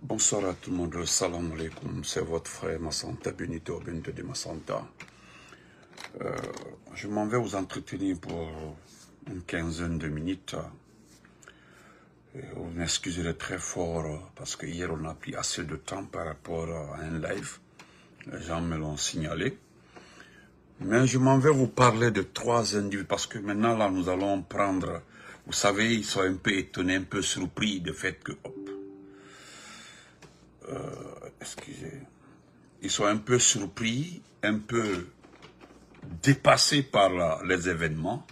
Bonsoir à tout le monde, salam alaikum, c'est votre frère Massanta Benito de Massanta. Je m'en vais vous entretenir pour une quinzaine de minutes. Vous m'excuserez très fort parce que hier on a pris assez de temps par rapport à un live. Les gens me l'ont signalé. Mais je m'en vais vous parler de trois individus parce que maintenant là nous allons prendre, vous savez, ils sont un peu étonnés, un peu surpris du fait que, excusez, ils sont un peu surpris, un peu dépassés par les événements.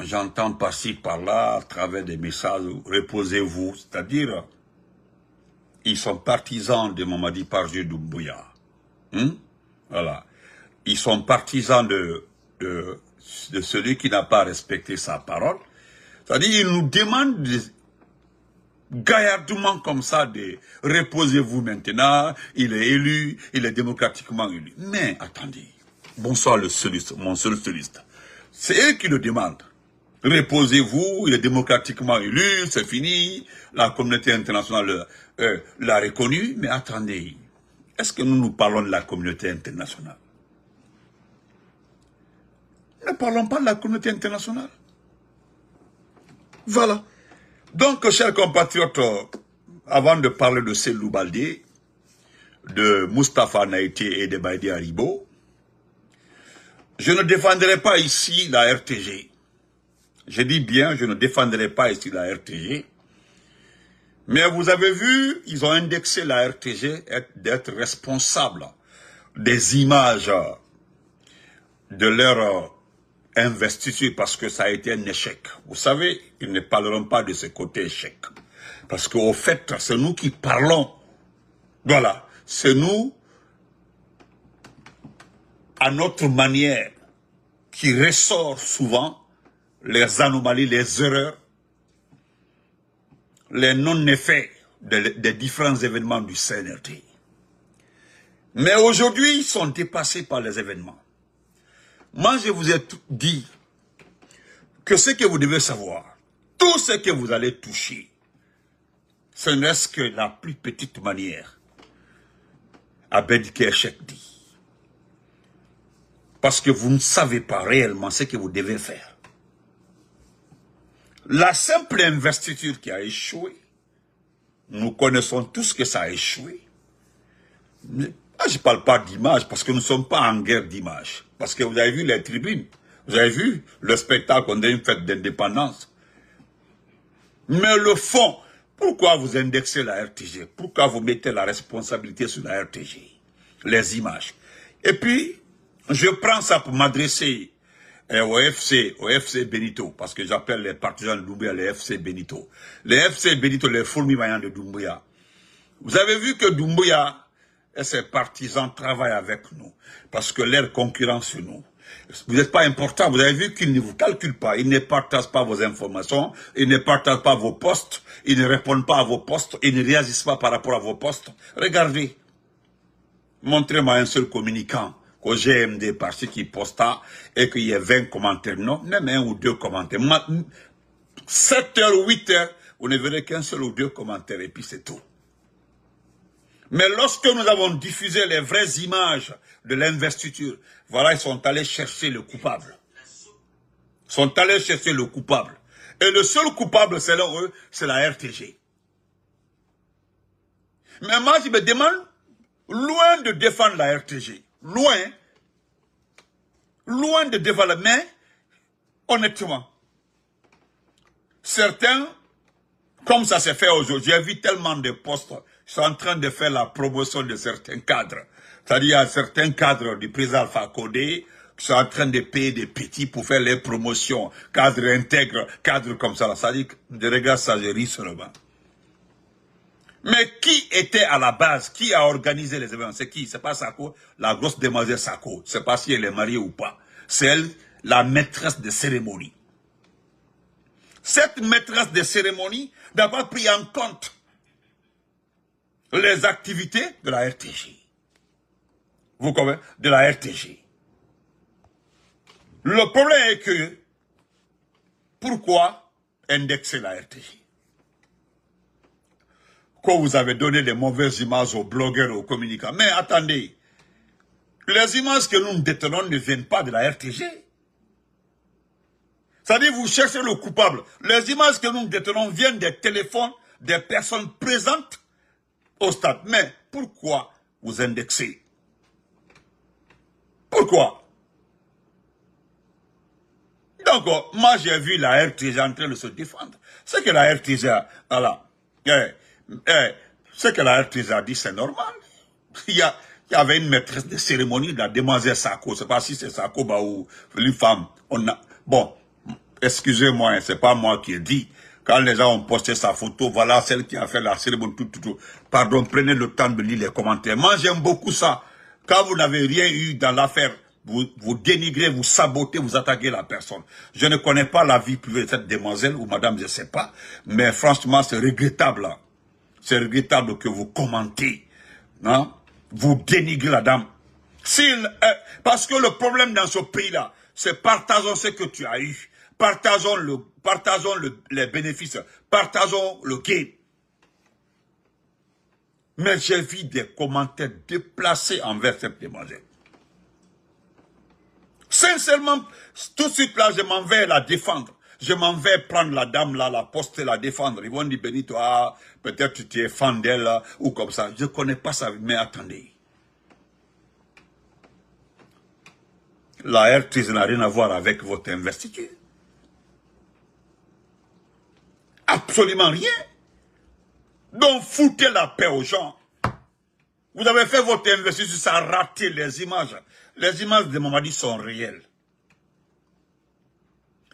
J'entends par-ci, par-là, à travers des messages, reposez-vous, c'est-à-dire, ils sont partisans de Mamadi Parjou Doumbouya. Voilà. Ils sont partisans de celui qui n'a pas respecté sa parole. C'est-à-dire, ils nous demandent gaillardement comme ça de reposez-vous maintenant, il est élu, il est démocratiquement élu. Mais attendez, bonsoir le soliste, mon seul soliste. C'est eux qui le demandent. Reposez-vous, il est démocratiquement élu, c'est fini, la communauté internationale l'a reconnu. Mais attendez, est-ce que nous parlons de la communauté internationale? Ne parlons pas de la communauté internationale. Voilà. Donc, chers compatriotes, avant de parler de Cellou Baldé, de Moustapha Naïté et de Baïdi Haribo, je ne défendrai pas ici la RTG. Je dis bien, je ne défendrai pas ici la RTG. Mais vous avez vu, ils ont indexé la RTG d'être responsable des images de leur investiture parce que ça a été un échec. Vous savez, ils ne parleront pas de ce côté échec. Parce qu'au fait, c'est nous qui parlons. Voilà, c'est nous, à notre manière, qui ressort souvent les anomalies, les erreurs, les non-effets des différents événements du CNRD. Mais aujourd'hui, ils sont dépassés par les événements. Moi, je vous ai dit que ce que vous devez savoir, tout ce que vous allez toucher, ce n'est que la plus petite manière à Bédike Echek dit. Parce que vous ne savez pas réellement ce que vous devez faire. La simple investiture qui a échoué, nous connaissons tous que ça a échoué. Mais, je ne parle pas d'image parce que nous ne sommes pas en guerre d'image. Parce que vous avez vu les tribunes, vous avez vu le spectacle qu'on a une fête d'indépendance. Mais le fond, pourquoi vous indexez la RTG? Pourquoi vous mettez la responsabilité sur la RTG? Les images. Et puis, je prends ça pour m'adresser au FC Benito, parce que j'appelle les partisans de Doumbouya les FC Benito. Les FC Benito, les fourmis-vaillants de Doumbouya. Vous avez vu que Doumbouya et ses partisans travaillent avec nous, parce que leur concurrence sur nous. Vous n'êtes pas important, vous avez vu qu'ils ne vous calculent pas, ils ne partagent pas vos informations, ils ne partagent pas vos postes, ils ne répondent pas à vos postes, ils ne réagissent pas par rapport à vos postes. Regardez, montrez-moi un seul communicant qu'au GMD parti qui posta et qu'il y ait 20 commentaires. Non, même un ou deux commentaires. 7 heures ou 8 heures, vous ne verrez qu'un seul ou deux commentaires et puis c'est tout. Mais lorsque nous avons diffusé les vraies images de l'investiture, voilà, ils sont allés chercher le coupable. Ils sont allés chercher le coupable. Et le seul coupable, selon eux, c'est la RTG. Mais moi, je me demande, loin de défendre la RTG, loin de défendre, mais honnêtement, certains, comme ça s'est fait aujourd'hui, j'ai vu tellement de postes, ils sont en train de faire la promotion de certains cadres. C'est-à-dire, il y a certains cadres du président Alpha Condé qui sont en train de payer des petits pour faire les promotions, cadres intègres, cadres comme ça. C'est-à-dire, je regarde ça, je ris seulement. Mais qui était à la base, qui a organisé les événements? C'est qui? C'est pas Sako, la grosse demoiselle Sako. C'est pas si elle est mariée ou pas. C'est elle, la maîtresse de cérémonie. Cette maîtresse de cérémonie n'a pas pris en compte les activités de la RTG. Vous comprenez? De la RTG. Le problème est que, pourquoi indexer la RTG? que vous avez donné des mauvaises images aux blogueurs, aux communicants. Mais attendez, les images que nous détenons ne viennent pas de la RTG. C'est-à-dire, vous cherchez le coupable. Les images que nous détenons viennent des téléphones des personnes présentes au stade. Mais pourquoi vous indexez? Pourquoi? Donc, moi, j'ai vu la RTG en train de se défendre. Ce que la RTG a, voilà, ce que la RTG a dit, c'est normal. Il y avait une maîtresse de cérémonie de la demoiselle Sako. Je ne sais pas si c'est Sako ou une femme. Bon, excusez-moi, c'est pas moi qui ai dit. Quand les gens ont posté sa photo, voilà celle qui a fait la cérémonie, tout. Pardon, prenez le temps de lire les commentaires. Moi, j'aime beaucoup ça. Quand vous n'avez rien eu dans l'affaire, vous dénigrez, vous sabotez, vous attaquez la personne. Je ne connais pas la vie privée de cette demoiselle ou madame, je ne sais pas. Mais franchement, c'est regrettable. C'est regrettable que vous commentez. Non? Vous dénigrez la dame. Parce que le problème dans ce pays-là, c'est partageons ce que tu as eu. Partageons les bénéfices. Partageons le gain. Mais j'ai vu des commentaires déplacés envers cette demoiselle. Sincèrement, tout de suite là, je m'en vais la défendre. Je m'en vais prendre la dame là, la poster, la défendre. Ils vont dire, Benito, peut-être tu es fan d'elle, ou comme ça. Je ne connais pas ça, mais attendez. La RTS n'a rien à voir avec votre investiture. Absolument rien. Donc, foutez la paix aux gens. Vous avez fait votre investiture, ça a raté les images. Les images de Mamadi sont réelles.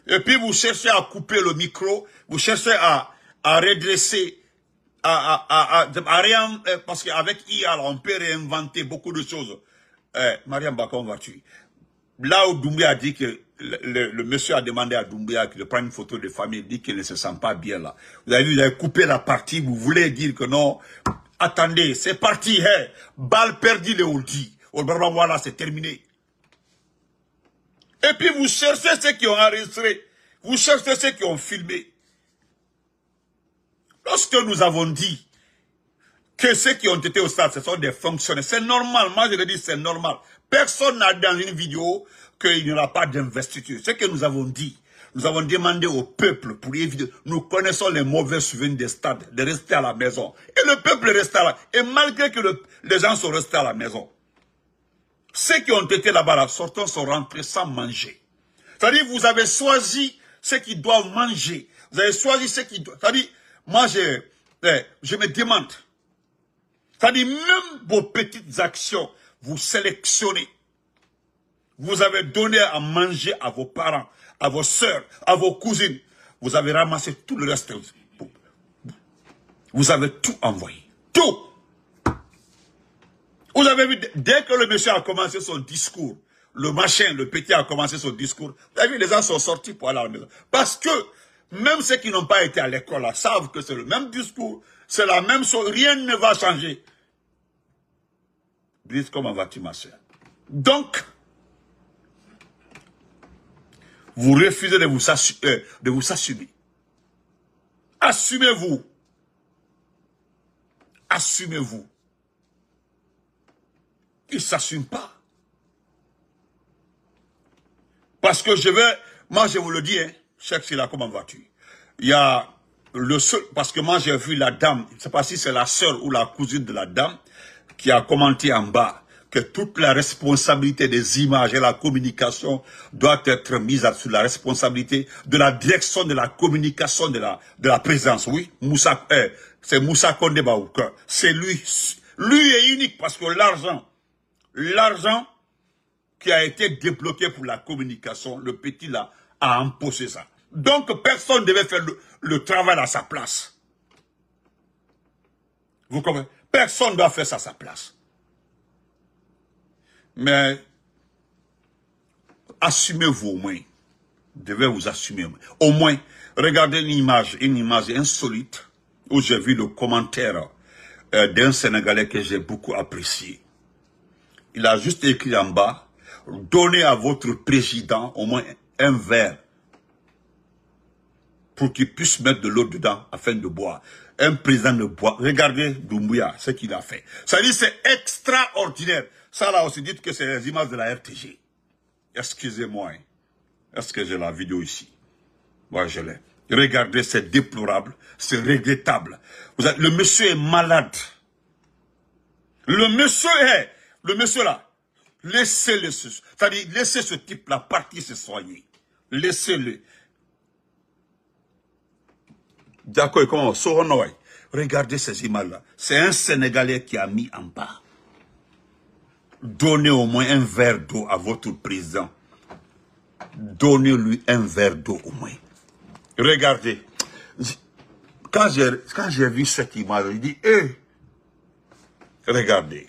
Et puis, vous cherchez à couper le micro, vous cherchez à redresser, rien, parce qu'avec IA, on peut réinventer beaucoup de choses. Mariam Bakon va-tu? Là où Doumbia a dit que le monsieur a demandé à Doumbia de prendre une photo de famille, il dit qu'il ne se sent pas bien là. Vous avez vu, vous avez coupé la partie, vous voulez dire que non. Attendez, c'est parti, hey, balle perdue les Ouldi. Voilà, c'est terminé. Et puis vous cherchez ceux qui ont enregistré, vous cherchez ceux qui ont filmé. Lorsque nous avons dit que ceux qui ont été au stade, ce sont des fonctionnaires, c'est normal, moi je le dis, c'est normal. Personne n'a dans une vidéo qu'il n'y aura pas d'investiture. Ce que nous avons dit, nous avons demandé au peuple pour éviter, nous connaissons les mauvais souvenirs des stades, de rester à la maison. Et le peuple reste là. Et malgré que les gens sont restés à la maison, ceux qui ont été là-bas, sortant, sont rentrés sans manger. C'est-à-dire, vous avez choisi ceux qui doivent manger. Vous avez choisi ceux qui doivent... C'est-à-dire, moi, je me demande. C'est-à-dire, même vos petites actions, vous sélectionnez. Vous avez donné à manger à vos parents, à vos sœurs, à vos cousines. Vous avez ramassé tout le reste. Vous avez tout envoyé. Tout. Vous avez vu, dès que le monsieur a commencé son discours, le machin, le petit a commencé son discours, vous avez vu, les gens sont sortis pour aller à la maison. Parce que, même ceux qui n'ont pas été à l'école là, savent que c'est le même discours, c'est la même chose, rien ne va changer. Brice, comment vas-tu, ma soeur? Donc, vous refusez de vous assumer. Assumez-vous. Assumez-vous. Il ne s'assume pas. Parce que moi je vous le dis, hein, Cheikh Silla, comment vas-tu? Il y a le seul, parce que moi j'ai vu la dame, je ne sais pas si c'est la sœur ou la cousine de la dame, qui a commenté en bas que toute la responsabilité des images et la communication doit être mise sous la responsabilité de la direction de la communication de la présidence. Oui, c'est Moussa Kondé Baouka. C'est lui. Lui est unique parce que l'argent qui a été débloqué pour la communication, le petit là a imposé ça. Donc personne ne devait faire le travail à sa place. Vous comprenez? Personne ne doit faire ça à sa place. Mais assumez-vous au moins. Vous devez vous assumer. Au moins, regardez une image insolite où j'ai vu le commentaire d'un Sénégalais que j'ai beaucoup apprécié. Il a juste écrit en bas, donnez à votre président au moins un verre pour qu'ils puissent mettre de l'eau dedans afin de boire. Un président ne boit. Regardez Doumbouya, ce qu'il a fait. Ça dit, c'est extraordinaire. Ça là aussi, dites que c'est les images de la RTG. Excusez-moi. Hein. Est-ce que j'ai la vidéo ici? Moi, je l'ai. Regardez, c'est déplorable, c'est regrettable. Le monsieur est malade. Le monsieur là, laissez-le, c'est-à-dire, laissez ce type-là partir se soigner. Laissez-le. D'accord, comment? Regardez ces images-là. C'est un Sénégalais qui a mis en bas. Donnez au moins un verre d'eau à votre président. Donnez-lui un verre d'eau au moins. Regardez. Quand j'ai vu cette image, je dis, regardez.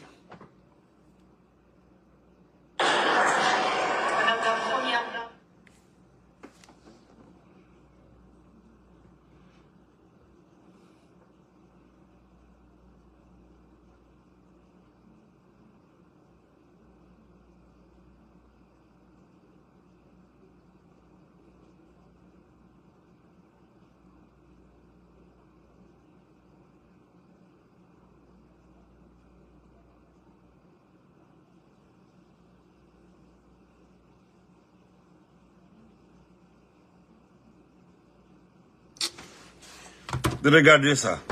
Regardez ça.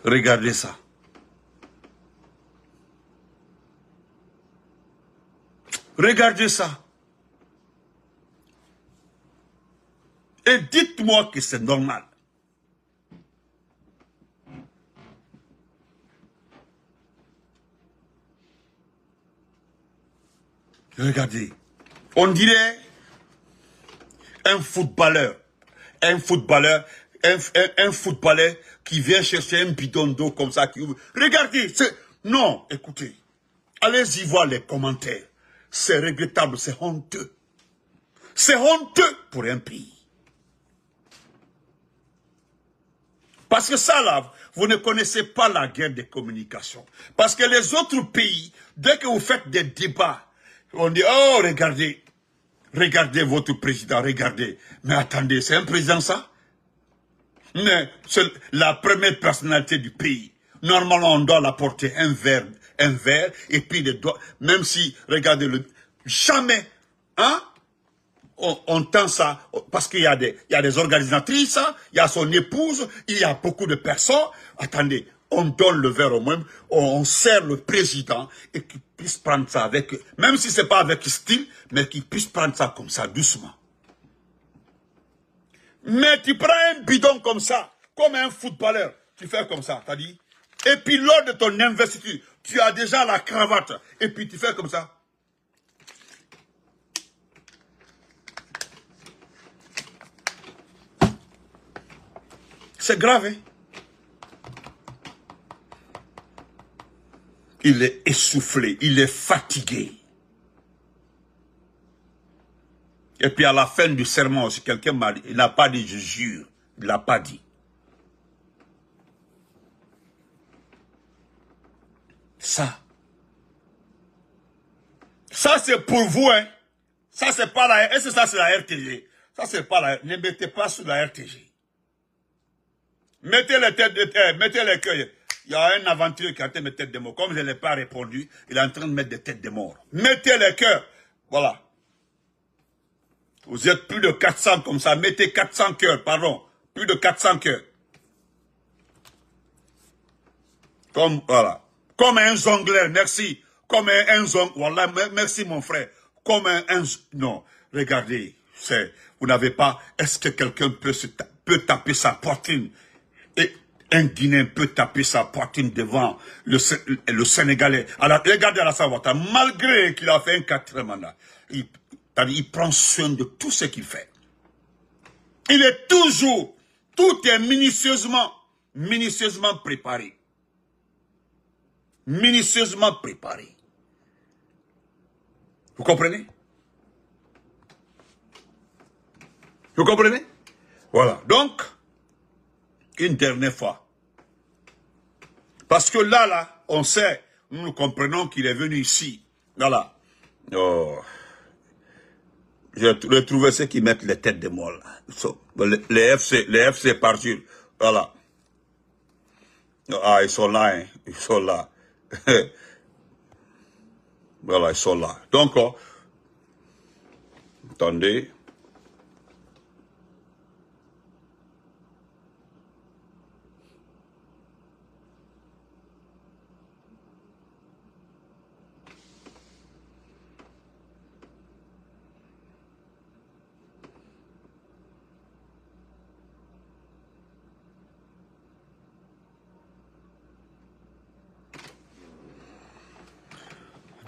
Regardez ça. Regardez ça. Et dites-moi que c'est normal. Regardez. On dirait un footballeur. Un footballeur qui vient chercher un bidon d'eau comme ça. Regardez, non, écoutez, allez-y voir les commentaires. C'est regrettable, c'est honteux. C'est honteux pour un pays. Parce que ça là, vous ne connaissez pas la guerre des communications. Parce que les autres pays, dès que vous faites des débats, on dit, oh regardez, regardez votre président, regardez. Mais attendez, c'est un président ça? Mais c'est la première personnalité du pays. Normalement, on doit l'apporter un verre, et puis les doigts, même si, regardez, jamais, hein, on tend ça, parce qu'il y a des organisatrices, hein, il y a son épouse, il y a beaucoup de personnes. Attendez, on donne le verre au même, on sert le président, et qu'il puisse prendre ça avec, même si c'est pas avec style, mais qu'il puisse prendre ça comme ça, doucement. Mais tu prends un bidon comme ça, comme un footballeur, tu fais comme ça, t'as dit. Et puis lors de ton investiture, tu as déjà la cravate, et puis tu fais comme ça. C'est grave, hein? Il est essoufflé, il est fatigué. Et puis à la fin du serment aussi, quelqu'un m'a dit, il n'a pas dit je jure, il n'a pas dit. Ça c'est pour vous, hein. Ça c'est pas la, est-ce que ça c'est la RTG? Ça c'est pas la, ne mettez pas sur la RTG. Mettez les têtes de terre, mettez les cœurs. Il y a un aventurier qui a été mettre tête de mort. Comme je ne l'ai pas répondu, il est en train de mettre des têtes de mort. Mettez les cœurs. Voilà. Vous êtes plus de 400 comme ça. Mettez 400 cœurs, pardon. Plus de 400 cœurs. Comme, voilà. Comme un jongleur, merci. Comme un jongleur. Voilà, merci mon frère. Comme non, regardez. Vous n'avez pas, est-ce que quelqu'un peut taper sa poitrine? Et un Guinéen peut taper sa poitrine devant le Sénégalais. Alors, regardez Alassane Ouattara, malgré qu'il a fait un 4e mandat, il prend soin de tout ce qu'il fait. Il est toujours, tout est minutieusement préparé. Minutieusement préparé. Vous comprenez? Vous comprenez? Voilà. Donc, une dernière fois. Parce que là, on sait, nous comprenons qu'il est venu ici. Voilà. Oh. J'ai retrouvé ceux qui mettent les têtes de molle. Les FC partir. Voilà. Ah, ils sont là, hein. Ils sont là. Voilà, ils sont là. Donc, attendez.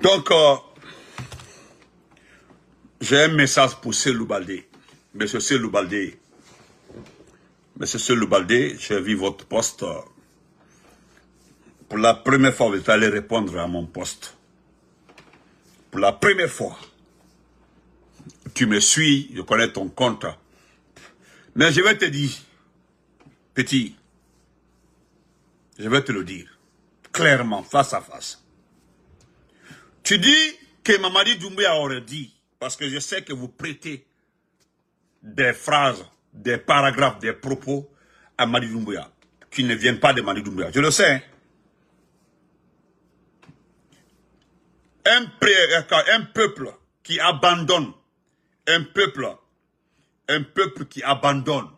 Donc, j'ai un message pour Cellou Baldé. Monsieur Cellou Baldé. Monsieur Cellou Baldé, j'ai vu votre poste. Pour la première fois, vous allez répondre à mon poste. Pour la première fois. Tu me suis, je connais ton compte. Mais je vais te dire, petit, je vais te le dire, clairement, face à face. Tu dis que Mamadi Doumbouya aurait dit, parce que je sais que vous prêtez des phrases, des paragraphes, des propos à Mamadi Doumbouya, qui ne viennent pas de Mamadi Doumbouya. Je le sais. Hein? Un peuple qui abandonne, un peuple qui abandonne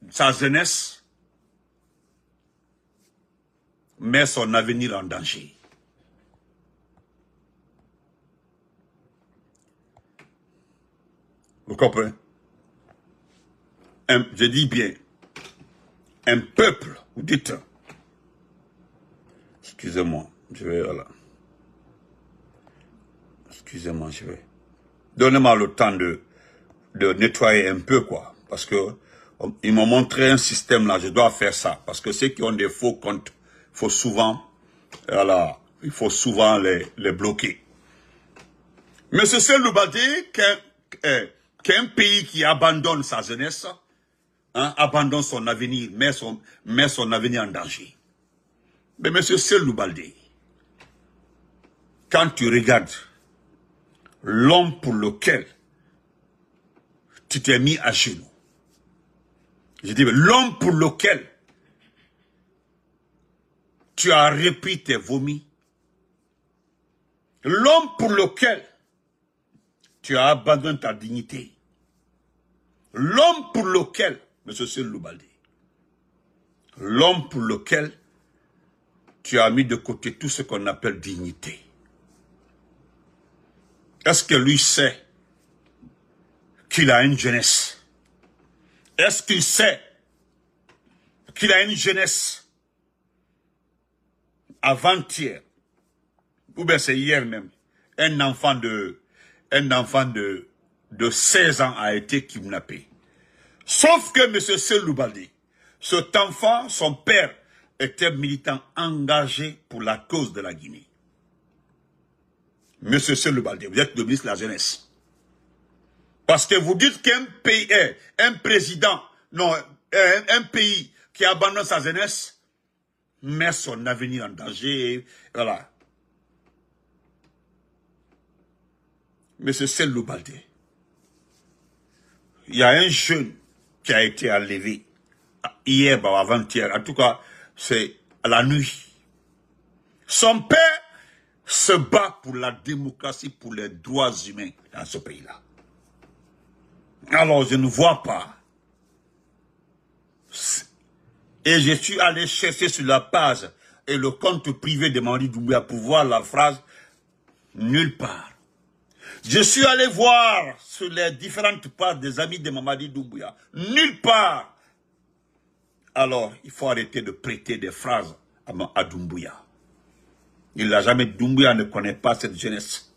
sa jeunesse met son avenir en danger. Vous comprenez? Je dis bien, un peuple, vous dites, excusez-moi, je vais, voilà. Excusez-moi, je vais. Donnez-moi le temps de nettoyer un peu, quoi. Parce que ils m'ont montré un système là, je dois faire ça. Parce que ceux qui ont des faux comptes, faut souvent, voilà, il faut souvent les bloquer. Mais c'est Cellou Baldé qu'un pays qui abandonne sa jeunesse, hein, abandonne son avenir, met son avenir en danger. Mais monsieur Cellou Baldé, quand tu regardes l'homme pour lequel tu t'es mis à genoux, je dis, l'homme pour lequel tu as repris tes vomis, l'homme pour lequel tu as abandonné ta dignité, l'homme pour lequel, monsieur Cellou Baldé, l'homme pour lequel tu as mis de côté tout ce qu'on appelle dignité. Est-ce que lui sait qu'il a une jeunesse? Est-ce qu'il sait qu'il a une jeunesse avant-hier, ou bien c'est hier même, un enfant de 16 ans a été kidnappé. Sauf que M. Cellou Baldé, cet enfant, son père était militant engagé pour la cause de la Guinée. M. Cellou Baldé, vous êtes le ministre de la Jeunesse. Parce que vous dites qu'un pays, un président, non, un pays qui abandonne sa jeunesse, met son avenir en danger, voilà. Mais c'est Cellou Baldé. Il y a un jeune qui a été enlevé hier, avant-hier, en tout cas, c'est à la nuit. Son père se bat pour la démocratie, pour les droits humains dans ce pays-là. Alors, je ne vois pas. Et je suis allé chercher sur la page et le compte privé de Mamadi Doumbouya pour voir la phrase nulle part. Je suis allé voir sur les différentes pages des amis de Mamadi Doumbouya. Nulle part. Alors, il faut arrêter de prêter des phrases à Doumbouya. Il n'a jamais, Doumbouya ne connaît pas cette jeunesse.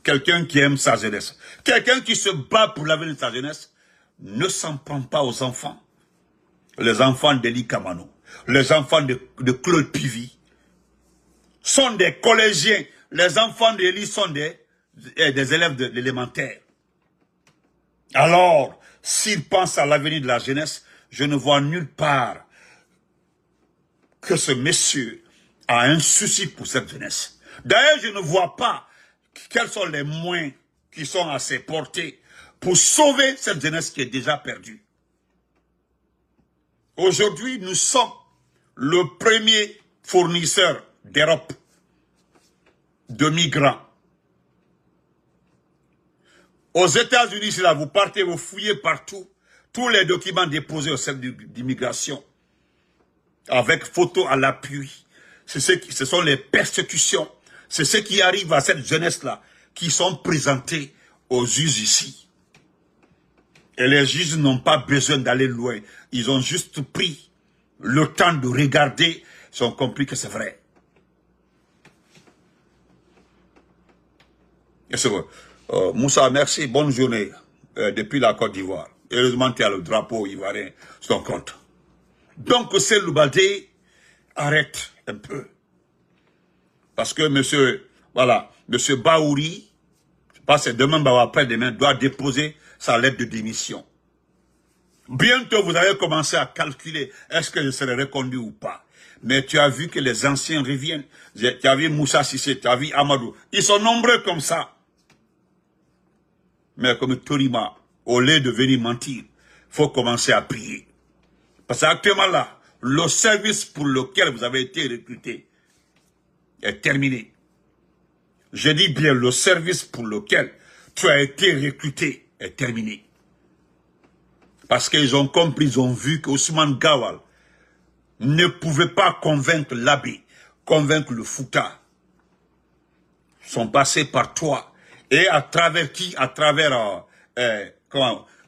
Quelqu'un qui aime sa jeunesse, quelqu'un qui se bat pour l'avenir de sa jeunesse, ne s'en prend pas aux enfants. Les enfants d'Eli Kamano, les enfants de Claude Pivy, sont des collégiens. Les enfants d'Eli sont des élèves de l'élémentaire. Alors, s'ils pensent à l'avenir de la jeunesse, je ne vois nulle part que ce monsieur a un souci pour cette jeunesse. D'ailleurs, je ne vois pas quels sont les moyens qui sont à ses portées pour sauver cette jeunesse qui est déjà perdue. Aujourd'hui, nous sommes le premier fournisseur d'Europe de migrants. Aux États-Unis, si là, vous partez, vous fouillez partout, tous les documents déposés au centre d'immigration, avec photo à l'appui, ce sont les persécutions, c'est ce qui arrive à cette jeunesse-là, qui sont présentés aux juges ici. Et les juges n'ont pas besoin d'aller loin, ils ont juste pris le temps de regarder, ils ont compris que c'est vrai. Et c'est vrai. Moussa, merci, bonne journée depuis la Côte d'Ivoire. Heureusement, tu as le drapeau ivoirien sur ton compte. Donc, c'est Loubaldé, arrête un peu. Parce que monsieur Baouri, je pense que demain, après-demain, doit déposer sa lettre de démission. Bientôt, vous allez commencer à calculer, est-ce que je serai reconduit ou pas. Mais tu as vu que les anciens reviennent. Tu as vu Moussa Sissé, tu as vu Amadou. Ils sont nombreux comme ça. Mais comme Torima, au lieu de venir mentir, il faut commencer à prier. Parce qu'actuellement là, le service pour lequel vous avez été recruté est terminé. Je dis bien, le service pour lequel tu as été recruté est terminé. Parce qu'ils ont compris, ils ont vu qu'Ousmane Gawal ne pouvait pas convaincre l'abbé, convaincre le Fouta. Ils sont passés par toi. Et à travers qui? À travers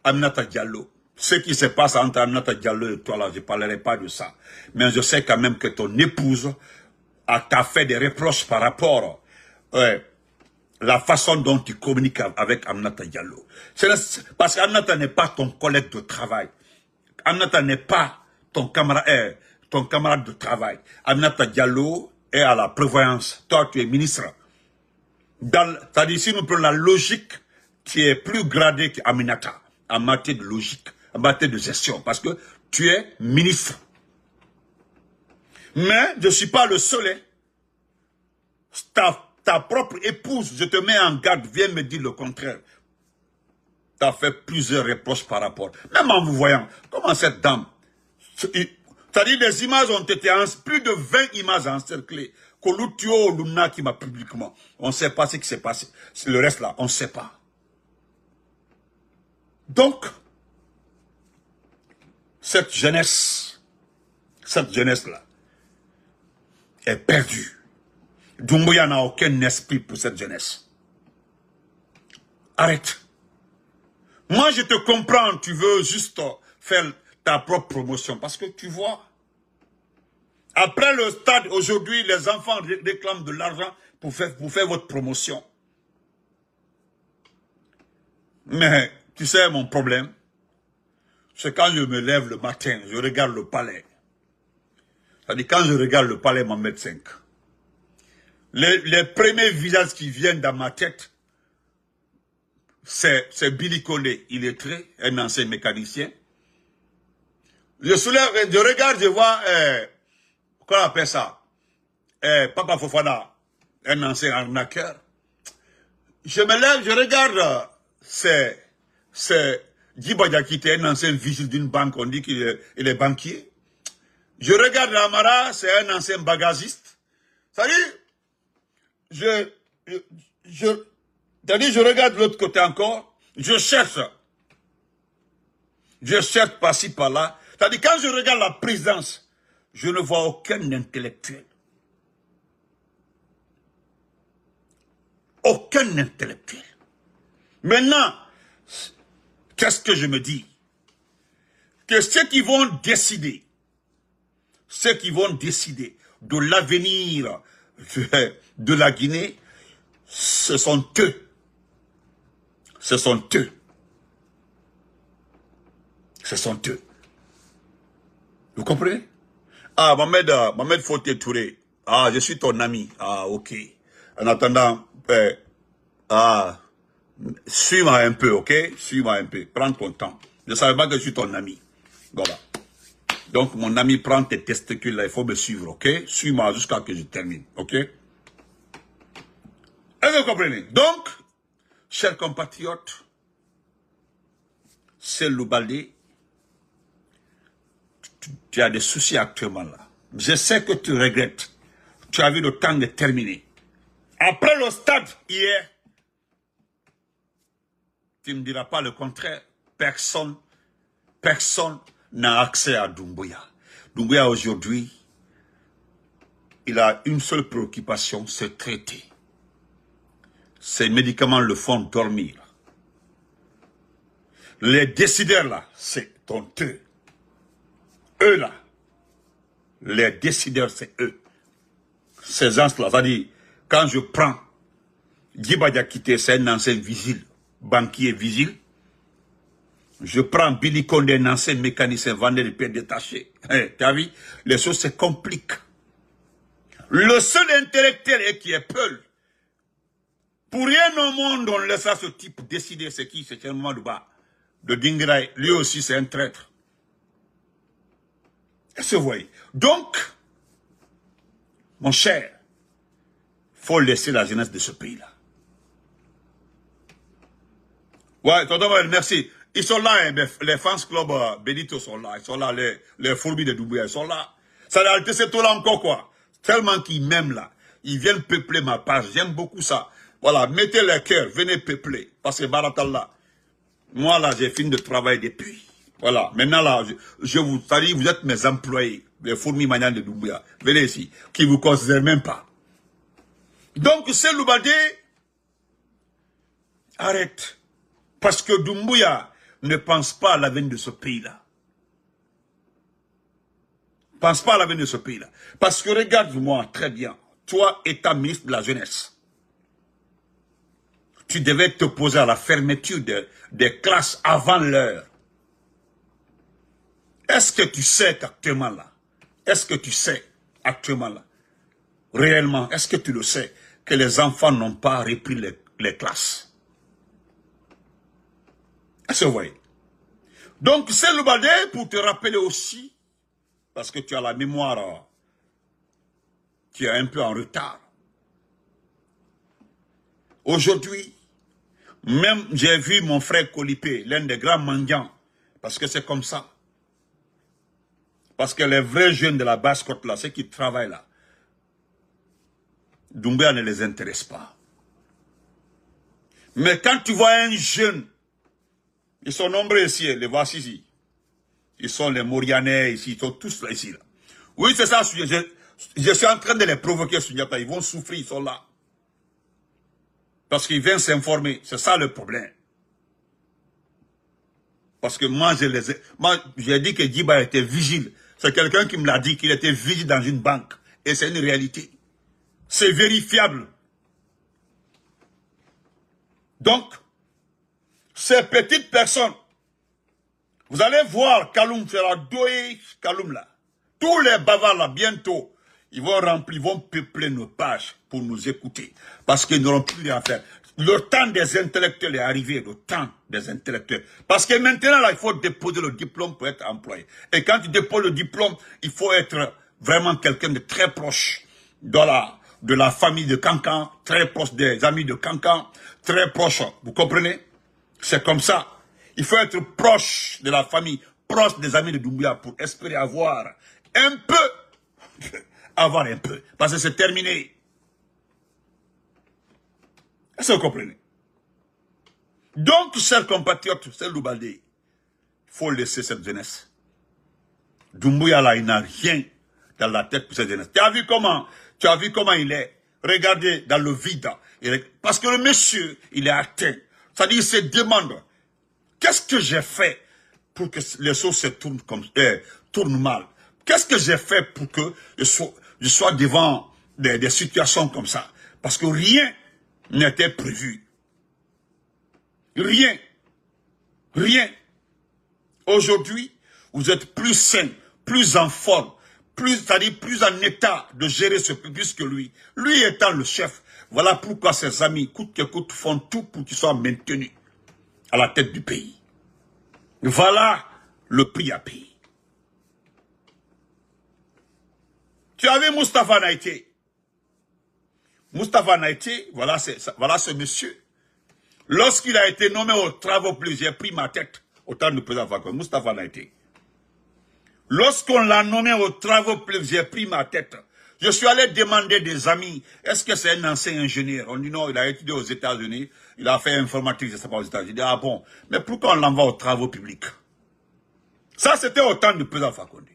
Aminata Diallo. Ce qui se passe entre Aminata Diallo et toi là, je ne parlerai pas de ça. Mais je sais quand même que ton épouse t'a fait des reproches par rapport à la façon dont tu communiques avec Aminata Diallo. Parce qu'Aminata n'est pas ton collègue de travail. Aminata n'est pas ton camarade de travail. Aminata Diallo est à la prévoyance. Toi, tu es ministre. C'est-à-dire, si nous prenons la logique qui est plus gradée qu'Aminata, en matière de logique, en matière de gestion, parce que tu es ministre. Mais je ne suis pas le seul. Ta propre épouse, je te mets en garde, viens me dire le contraire. Tu as fait plusieurs reproches par rapport. Même en vous voyant, comment cette dame, c'est-à-dire des images ont été, plus de 20 images encerclées. Kolutio Luna qui m'a publiquement. On ne sait pas ce qui s'est passé. Le reste là, on ne sait pas. Donc, cette jeunesse-là est perdue. Doumbouya n'a aucun esprit pour cette jeunesse. Arrête. Moi, je te comprends, tu veux juste faire ta propre promotion. Parce que tu vois, après le stade, aujourd'hui, les enfants réclament de l'argent pour faire votre promotion. Mais, tu sais, mon problème, c'est quand je me lève le matin, je regarde le palais. C'est-à-dire, quand je regarde le palais Mohamed V, les premiers visages qui viennent dans ma tête, c'est Billy Kone, illettré, un ancien mécanicien. Je regarde, je vois, qu'on appelle ça, Papa Fofana, un ancien arnaqueur. Je me lève, je regarde, c'est Djibo Diakité, un ancien vigile d'une banque, on dit qu'il est banquier. Je regarde Amara, c'est un ancien bagagiste. C'est-à-dire, je regarde de l'autre côté encore, je cherche par-ci, par-là. C'est-à-dire, quand je regarde la présidence, je ne vois aucun intellectuel. Aucun intellectuel. Maintenant, qu'est-ce que je me dis? Que ceux qui vont décider de l'avenir de la Guinée, ce sont eux. Ce sont eux. Ce sont eux. Vous comprenez? Ah, Mohamed Fauté Touré. Ah, je suis ton ami. Ah, ok. En attendant, suis-moi un peu, ok? Suis-moi un peu. Prends ton temps. Je ne savais pas que je suis ton ami. Voilà. Donc, mon ami, prends tes testicules là, il faut me suivre, ok? Suis-moi jusqu'à ce que je termine, ok? Est-ce que vous comprenez? Donc, chers compatriotes, c'est Loubaldi. Tu as des soucis actuellement là. Je sais que tu regrettes. Tu as vu le temps de terminer. Après le stade, hier, tu ne me diras pas le contraire. Personne n'a accès à Doumbouya. Doumbouya aujourd'hui, il a une seule préoccupation, c'est traiter. Ces médicaments le font dormir. Les décideurs là, c'est eux. Eux là, les décideurs, c'est eux. Ces gens-là, c'est-à-dire, quand je prends Djiba Diakité, c'est un ancien vigile, banquier vigile. Je prends Billy Condé, un ancien mécanicien, vendeur de pieds détachés. Tu as vu? Les choses se compliquent. Le seul intellectuel qui est Peul. Pour rien au monde, on laissera ce type décider c'est qui, c'est un moment de Dingraï. Lui aussi, c'est un traître. Est-ce que vous voyez? Donc, mon cher, il faut laisser la jeunesse de ce pays-là. Ouais, tonton, merci. Ils sont là, hein, les fans club Benito sont là. Ils sont là, les fourmis de Doumbouya, ils sont là. Ça, en réalité, c'est tout là encore, quoi. Tellement qu'ils m'aiment là. Ils viennent peupler ma page. J'aime beaucoup ça. Voilà, mettez les cœurs, venez peupler. Parce que Baratallah, moi là, j'ai fini de travailler depuis. Voilà, maintenant là, je vous salue, vous êtes mes employés, les fourmis manières de Doumbouya. Venez ici, qui ne vous considèrent même pas. Donc, c'est Loubaldi, arrête. Parce que Doumbouya ne pense pas à l'avenir de ce pays-là. Pense pas à l'avenir de ce pays-là. Parce que regarde-moi très bien, toi, État ministre de la Jeunesse, tu devais t'opposer à la fermeture des classes avant l'heure. Est-ce que tu sais qu'actuellement là, réellement, est-ce que tu le sais, que les enfants n'ont pas repris les classes? Est-ce que vous voyez? Donc c'est le Loubaldi pour te rappeler aussi, parce que tu as la mémoire, tu es un peu en retard. Aujourd'hui, même j'ai vu mon frère Kolipé, l'un des grands mendiants, parce que c'est comme ça. Parce que les vrais jeunes de la basse-côte là, ceux qui travaillent là, Doumbouya ne les intéresse pas. Mais quand tu vois un jeune, ils sont nombreux ici, les voici ici. Ils sont les Maurianais ici, ils sont tous là ici. Là. Oui, c'est ça, je suis en train de les provoquer, Sunyata. Ils vont souffrir, ils sont là. Parce qu'ils viennent s'informer, c'est ça le problème. Parce que moi, j'ai dit que Djiba était vigile. C'est quelqu'un qui me l'a dit qu'il était vigile dans une banque. Et c'est une réalité. C'est vérifiable. Donc, ces petites personnes, vous allez voir Kaloum fera doué Kaloum là. Tous les bavards là, bientôt, ils vont remplir, ils vont peupler nos pages pour nous écouter. Parce qu'ils n'auront plus rien à faire. Le temps des intellectuels est arrivé, le temps des intellectuels. Parce que maintenant, là, il faut déposer le diplôme pour être employé. Et quand tu déposes le diplôme, il faut être vraiment quelqu'un de très proche de la famille de Cancan, très proche des amis de Cancan, très proche, vous comprenez? C'est comme ça. Il faut être proche de la famille, proche des amis de Doumbouya pour espérer avoir un peu, parce que c'est terminé. Est-ce que vous comprenez? Donc, chers compatriotes, c'est Loubaldi. Il faut laisser cette jeunesse. Doumbouya là, il n'a rien dans la tête pour cette jeunesse. Tu as vu comment il est? Regardez dans le vide. Parce que le monsieur, il est atteint. C'est-à-dire, il se demande, qu'est-ce que j'ai fait pour que les choses se tournent mal? Qu'est-ce que j'ai fait pour que je sois devant des situations comme ça? Parce que rien n'était prévu. Rien. Aujourd'hui, vous êtes plus sain, plus en forme, c'est-à-dire plus en état de gérer ce plus que lui. Lui étant le chef, voilà pourquoi ses amis, coûte que coûte, font tout pour qu'il soit maintenu à la tête du pays. Voilà le prix à payer. Tu avais Moustapha Naïté. Moustapha Naïté, voilà ce monsieur. Lorsqu'il a été nommé aux travaux publics, j'ai pris ma tête au temps du président Fakonde, Moustapha Naïté. Lorsqu'on l'a nommé aux travaux publics, j'ai pris ma tête. Je suis allé demander des amis, est-ce que c'est un ancien ingénieur? On dit non, il a étudié aux États-Unis, il a fait informatique, je sais pas, aux États-Unis. J'ai dit, ah bon, mais pourquoi on l'envoie aux travaux publics? Ça, c'était au temps du président Fakonde.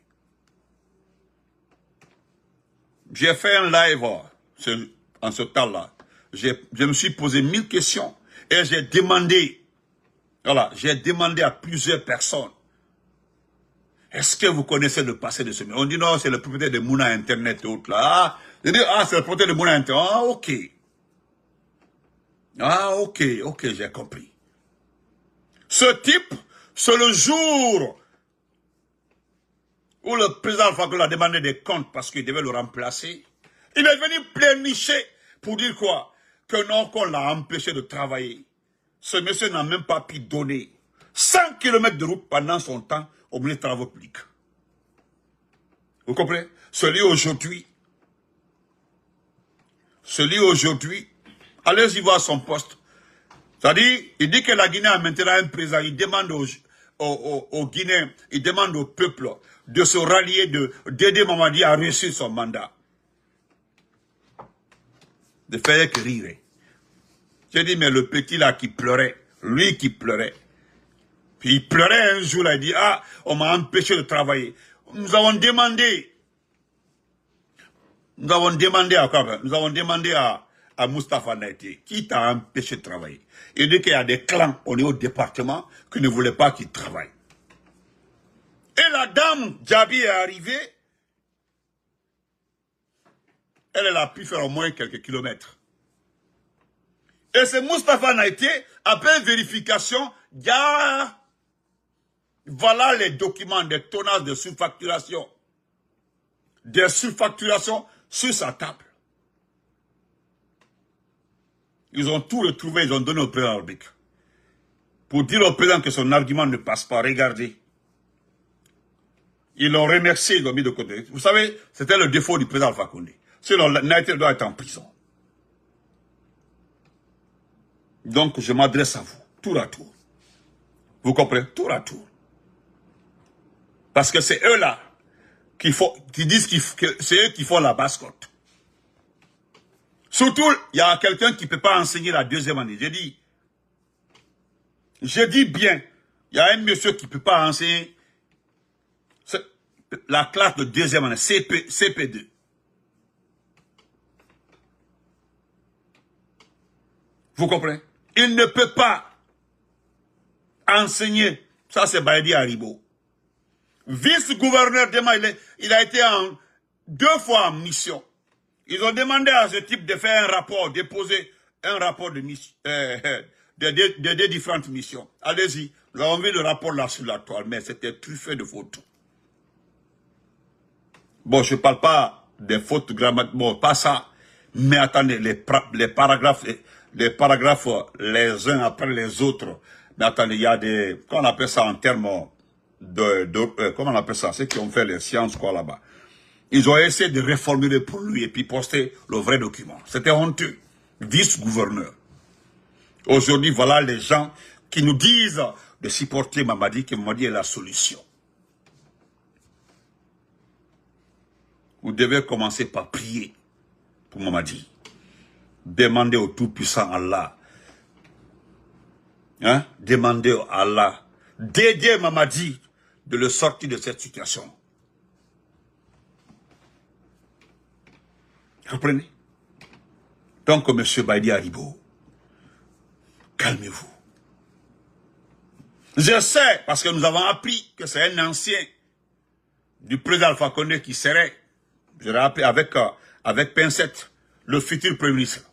J'ai fait un live en ce temps-là. Je me suis posé 1000 questions et j'ai demandé, voilà, j'ai demandé à plusieurs personnes, est-ce que vous connaissez le passé de ce monsieur? On dit non, c'est le propriétaire de Mouna Internet et autres là. Ah, je dis, ah, c'est le propriétaire de Mouna Internet. Ah, ok. Ah, ok, j'ai compris. Ce type, c'est le jour où le président Fakonde a demandé des comptes parce qu'il devait le remplacer. Il est venu plénicher pour dire quoi? Que non, qu'on l'a empêché de travailler. Ce monsieur n'a même pas pu donner 100 km de route pendant son temps au ministre des Travaux publics. Vous comprenez? Celui aujourd'hui, allez-y voir son poste. C'est-à-dire, il dit que la Guinée a maintenant un président, il demande aux Guinéens, il demande au peuple de se rallier, d'aider Mamadi à réussir son mandat. De faire que rire. J'ai dit, mais le petit là qui pleurait, lui qui pleurait. Puis il pleurait un jour, là, il dit, ah, on m'a empêché de travailler. Nous avons demandé à Moustapha Naïté, qui t'a empêché de travailler. Il dit qu'il y a des clans au niveau du département qui ne voulaient pas qu'il travaille. Et la dame Djabi est arrivée, elle a pu faire au moins quelques kilomètres. Et c'est Moustapha Naïté, après vérification, voilà les documents des tonnages de surfacturation. Des surfacturations sur sa table. Ils ont tout retrouvé, ils ont donné au président Arbic. Pour dire au président que son argument ne passe pas, regardez. Ils l'ont remercié, ils l'ont mis de côté. Vous savez, c'était le défaut du président Alpha Condé. Sinon, Naïté doit être en prison. Donc, je m'adresse à vous, tour à tour. Vous comprenez? Tour à tour. Parce que c'est eux-là qui disent que c'est eux qui font la basse-côte. Surtout, il y a quelqu'un qui ne peut pas enseigner la deuxième année. Je dis bien, il y a un monsieur qui ne peut pas enseigner la classe de deuxième année, CP2. Vous comprenez? Il ne peut pas enseigner. Ça, c'est Baïdi Haribo. Vice-gouverneur d'Ema, il a été 2 fois en mission. Ils ont demandé à ce type de faire un rapport, déposer un rapport de mission, de différentes missions. Allez-y, nous avons vu le rapport là sur la toile, mais c'était truffé de photos. Bon, je ne parle pas des fautes grammatiques, bon, pas ça, mais attendez, les paragraphes les uns après les autres. Mais attendez, il y a des, comment on appelle ça en termes comment on appelle ça, ceux qui ont fait les sciences, quoi, là-bas. Ils ont essayé de reformuler pour lui et puis poster le vrai document. C'était honteux. Vice-gouverneur. Aujourd'hui, voilà les gens qui nous disent de supporter Mamadi, que Mamadi est la solution. Vous devez commencer par prier pour Mamadi. Demandez au Tout-Puissant Allah. Hein? Demandez à Allah d'aider Mamadi de le sortir de cette situation. Vous comprenez? Donc, M. Baïdi Haribo, calmez-vous. Je sais, parce que nous avons appris que c'est un ancien du président Alpha Condé qui serait, je l'ai appelé avec pincette, le futur premier ministre.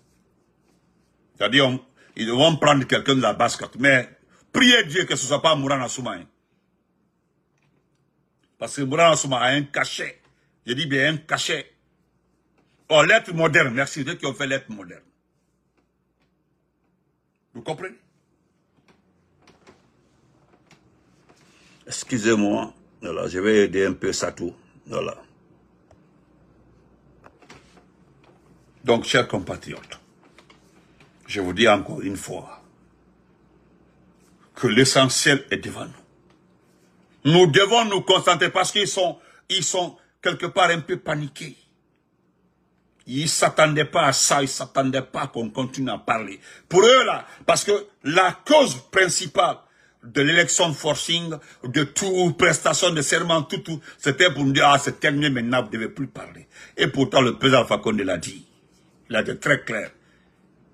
C'est-à-dire, ils vont prendre quelqu'un de la basse-côte. Mais priez Dieu que ce ne soit pas Mourana Souma. Parce que Mourana Souma a un cachet. Je dis bien un cachet. Oh, lettre moderne, merci, ceux qui ont fait lettre moderne. Vous comprenez? Excusez-moi, voilà, je vais aider un peu Satou. Voilà. Donc, chers compatriotes, je vous dis encore une fois, que l'essentiel est devant nous. Nous devons nous concentrer parce qu'ils sont quelque part un peu paniqués. Ils ne s'attendaient pas à ça, ils ne s'attendaient pas qu'on continue à parler. Pour eux, là, parce que la cause principale de l'élection forcing, de tout, prestation de serment, tout, c'était pour nous dire, ah, c'est terminé, maintenant, vous ne devez plus parler. Et pourtant, le président Alpha Condé l'a dit. Il a été très clair.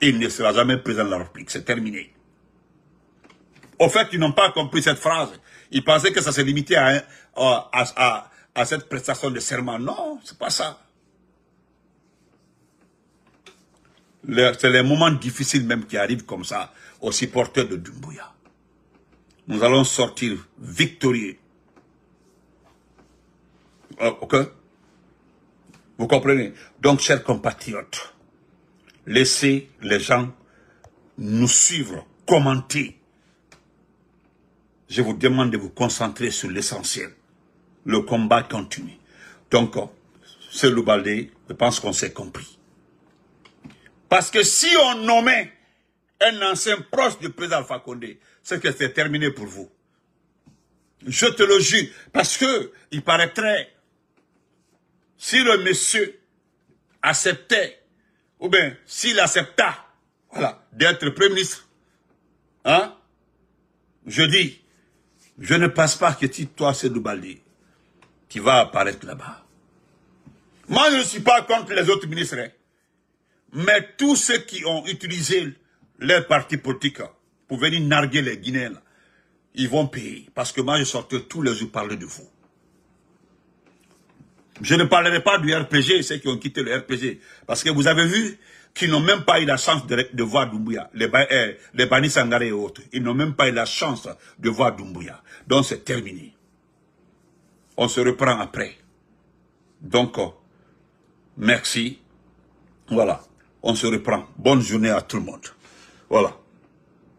Il ne sera jamais président de la République, c'est terminé. Au fait, ils n'ont pas compris cette phrase. Ils pensaient que ça se limitait à cette prestation de serment. Non, c'est pas ça. C'est les moments difficiles même qui arrivent comme ça aux supporters de Doumbouya. Nous allons sortir victorieux. Ok? Vous comprenez? Donc, chers compatriotes, laissez les gens nous suivre, commenter. Je vous demande de vous concentrer sur l'essentiel. Le combat continue. Donc, c'est Loubalde, je pense qu'on s'est compris. Parce que si on nommait un ancien proche du président Alpha Condé, c'est que c'est terminé pour vous. Je te le jure. Parce que il paraîtrait, si le monsieur acceptait, ou bien s'il accepta, voilà, d'être Premier ministre, hein, je dis, je ne pense pas que toi, c'est Loubalde, qui va apparaître là-bas. Moi, je ne suis pas contre les autres ministres, hein. Mais tous ceux qui ont utilisé leur parti politique pour venir narguer les Guinéens, ils vont payer. Parce que moi, je sortais tous les jours parler de vous. Je ne parlerai pas du RPG, ceux qui ont quitté le RPG. Parce que vous avez vu qu'ils n'ont même pas eu la chance de voir Doumbouya. Les Bani Sangaré et autres. Ils n'ont même pas eu la chance de voir Doumbouya. Donc c'est terminé. On se reprend après. Donc, merci. Voilà. On se reprend. Bonne journée à tout le monde. Voilà.